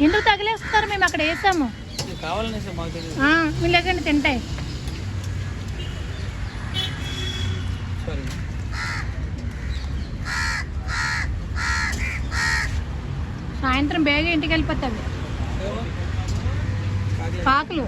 ఎందుకు తగిలేస్తున్నారు? మేము అక్కడ వేసాము. మీరు లేకండి తింటాయి. సాయంత్రం బేగా ఇంటికి వెళ్ళిపోతావి కాకులు.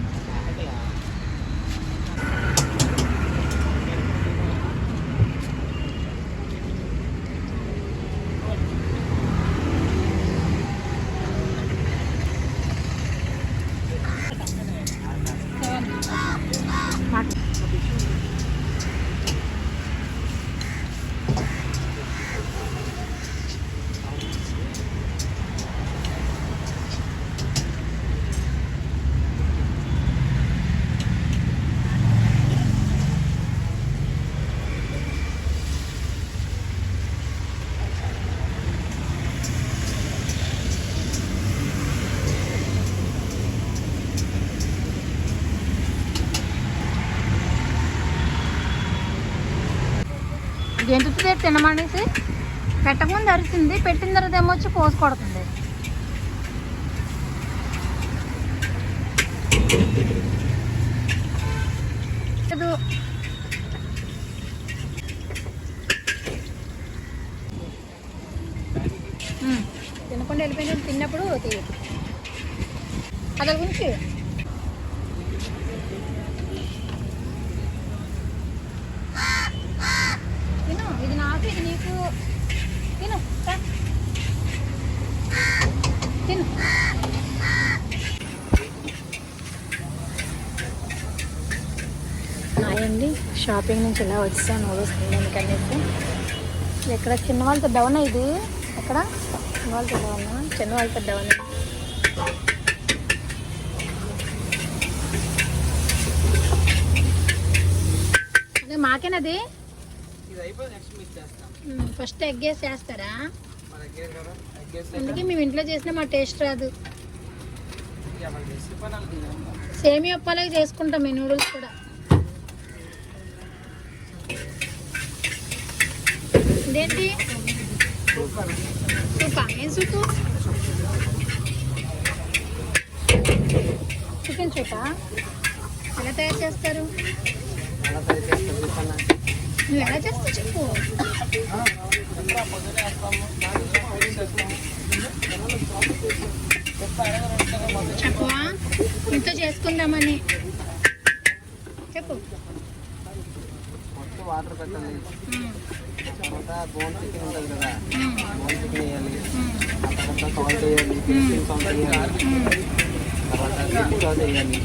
గెంతుతుంది తినమనేసి పెట్టకముందు అరిచింది, పెట్టిన తర్వాత ఏమొచ్చి పోసి కొడుతుంది. తినకుండా వెళ్ళిపోయింది. తిన్నప్పుడు తీయదు అతని గురించి. తిను, ఇది నాకు, ఇది నీకు. తిను తిను. నాయండి షాపింగ్ నుంచి ఇలా వచ్చాను నూడిల్స్ తినడానికి అనేసి. ఎక్కడ చిన్నవాళ్ళతో డౌన్ ఇది, ఎక్కడ చిన్నవాళ్ళతో డౌన్, చిన్నవాళ్ళతో డౌన్. అదే మాకేనది. ఫస్ట్ ఎగ్ వేసి చేస్తారా? అందుకే మేము ఇంట్లో చేసినా మా టేస్ట్ రాదు. సేమియా ఉప్పాలకి చేసుకుంటాం ఈ నూడిల్స్ కూడా. ఇదేంటి సూపా? ఏం సూపు? చికెన్ సూపా? ఎలా తయారు చేస్తారు? నువ్వు ఎలా చేస్తావు చెప్పు. చెప్పవా? ఇంట్లో చేసుకుందామని చెప్పు. వాటర్ పెట్టాలి, తర్వాత బోన్ చికెన్ ఉంటుంది కదా, బోన్ చికెన్ వేయాలి, తర్వాత సాల్ట్ వేయాలి, సాల్ట్ వేయాలి, తర్వాత చిల్లీ సాస్ వేయాలి,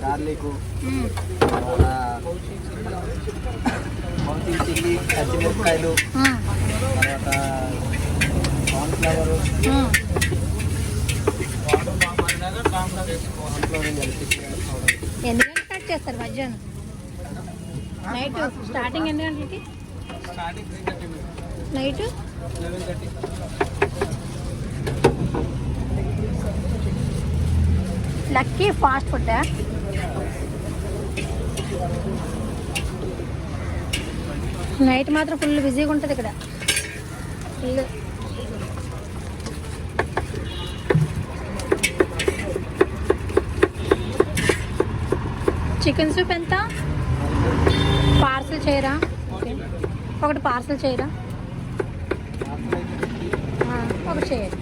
గార్లిక్, తర్వాత చిల్లీ, పచ్చిమిరపకాయలు, తర్వాత కార్న్ఫ్లవర్, ఎన్ని గంటలు స్టార్ట్ చేస్తారు మధ్యాహ్నం? నైట్ స్టార్టింగ్ ఎన్ని గంటలకి? Night 11:30. Lucky fast food. Night మాత్రం ఫుల్ బిజీగా ఉంటుంది ఇక్కడ. ఫుల్ చికెన్ సూప్ ఎంత? పార్సల్ చేయరా? ఒకటి పార్సల్ చేయరా? ఒకటి చేయండి.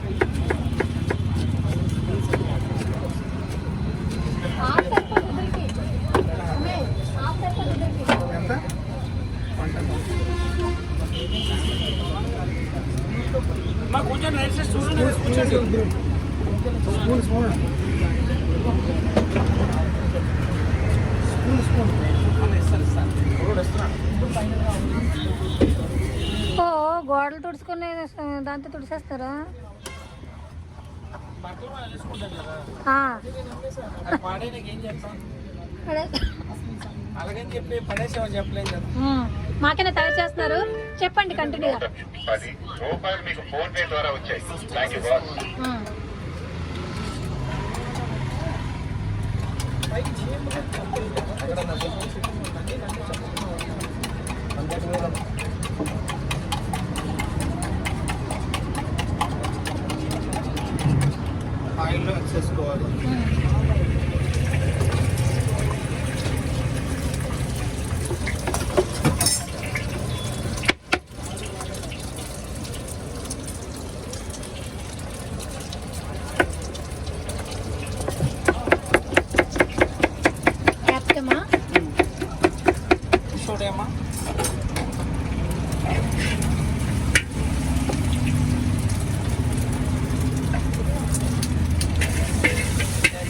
ఓ గోడలు తుడుచుకునే దాంతో తుడిసేస్తారా? మాకైనా తయారు చేస్తున్నారు. చెప్పండి కంటిన్యూగా. చూడేమ్మా.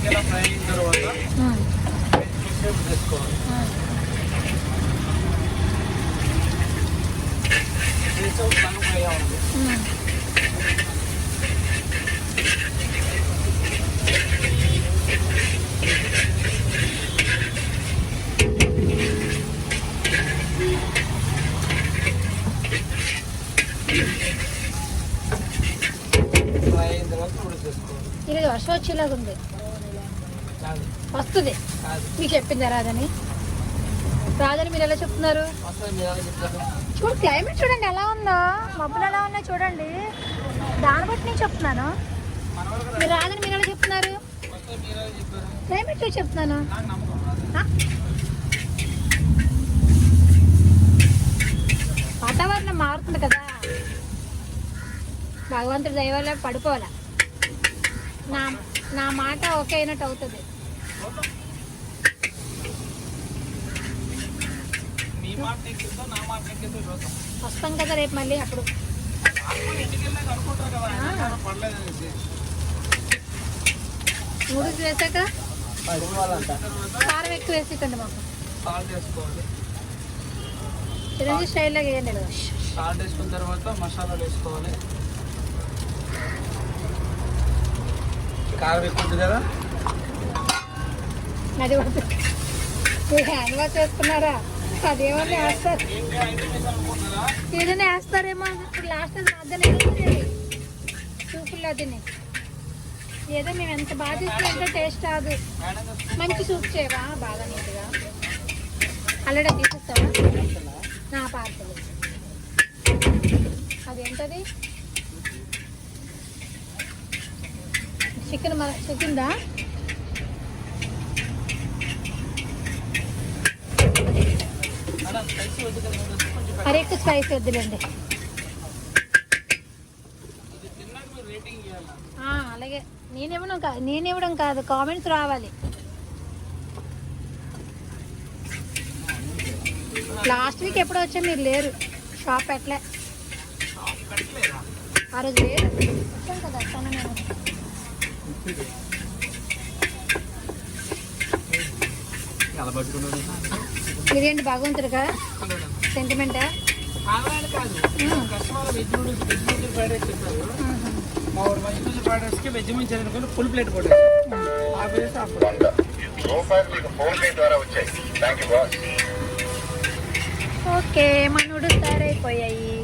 ఇలా ఫ్రై అయిన తర్వాత చేసుకోవాలి. సగం ఫ్రై అవ్వాలి. ఫ్రై అయిన తర్వాత ఉడికేసుకోవాలి. ఇది వర్షం వచ్చేలాగా ఉంది. కాదు వస్తుంది. కాదు మీకు చెప్పిందా రాదని? రాదని మీరు ఎలా చెప్తున్నారు? అసలు మీరు ఎలా చెప్తారు? చూడు క్లైమేట్ చూడండి ఎలా ఉందో, మబ్బులు ఎలా ఉన్నాయో చూడండి. దాన్ని బట్టి నేను చెప్తున్నాను. మీరు రాదని మీరు ఎలా చెప్తున్నారు? అసలు మీరు ఎలా చెప్పారు? క్లైమేట్ చూసి చెప్తున్నాను. నాకు నమ్మకం రాదు. ఆ? వాతావరణం మారుతుంది కదా, భగవంతుడి దయ వల్ల పడిపోవాలా. నా నా మాట ఓకే అయినట్టు అవుతుంది. మీ మాట నెక్కిందో నా మాట నెక్కిందో చూద్దాం. వస్తాం కదా రేపు మళ్ళీ. అప్పుడు ఇంటికి వెళ్ళాక అనుకుంటారు కదా ఆయన పడలేదు అనేసి. నూడిల్స్ వేసాక పడిపోవాలంట. కారం ఎక్కువ వేసేకండి మాకు. సాల్ట్ వేసుకోవాలి. చిరంజీవి స్టైల్లో వేయండి కదా. సాల్ట్ వేసుకున్న తర్వాత మసాలాలు వేసుకోవాలి. కారం ఎక్కువ ఉంటుంది కదా. అది హ్యాండ్ వాష్ చేసుకున్నారా? అదేమన్నా వేస్తారు, ఇంకా ఐటమ్ వేసాను అనుకుంటున్నారా? ఏదైనా వేస్తారేమో. ఇప్పుడు లాస్ట్ మధ్యలో సూపుల్లో తిని ఏదో మేము ఎంత బాగా తీసుకుంటే టేస్ట్ రాదు. మేడం గారు మంచి సూప్ చేయవా బాగా నీట్గా? అల్లడే తీసిస్తావా నా పార్సల్? అదేంటది? చికెన్దా? మేడం స్పైసీ వద్దు కదా, కొంచెం మరి ఎక్కువ స్పైస్ వద్దులేండి. ఇది తిన్నాక మీరు రేటింగ్ ఇవ్వాలి. అలాగే నేనివ్వడం కాదు, కామెంట్స్ రావాలి. లాస్ట్ వీక్ ఎప్పుడో వచ్చా మీరు లేరు, షాప్ పెట్టలే. కట్టలేదా? ఆ రోజు లేరు, వచ్చాం కదా వస్తాను నేను. ఎలా పట్టుకున్నాడు? మీరేంటి భగవంతుడిగా సెంటిమెంటా? ఆన్లైన్ కాదు, customer veg noodles fried rice చెప్పారు. మా ఊరు వెజ్ నూడిల్స్ ఫ్రైడ్ రైస్కి వెజ్ మంచూరియన్ అనుకుని ఫుల్ ప్లేట్ కొట్టారు. ఆ ప్లేస్ ఓకే, మా నూడిల్స్ తయారైపోయాయి.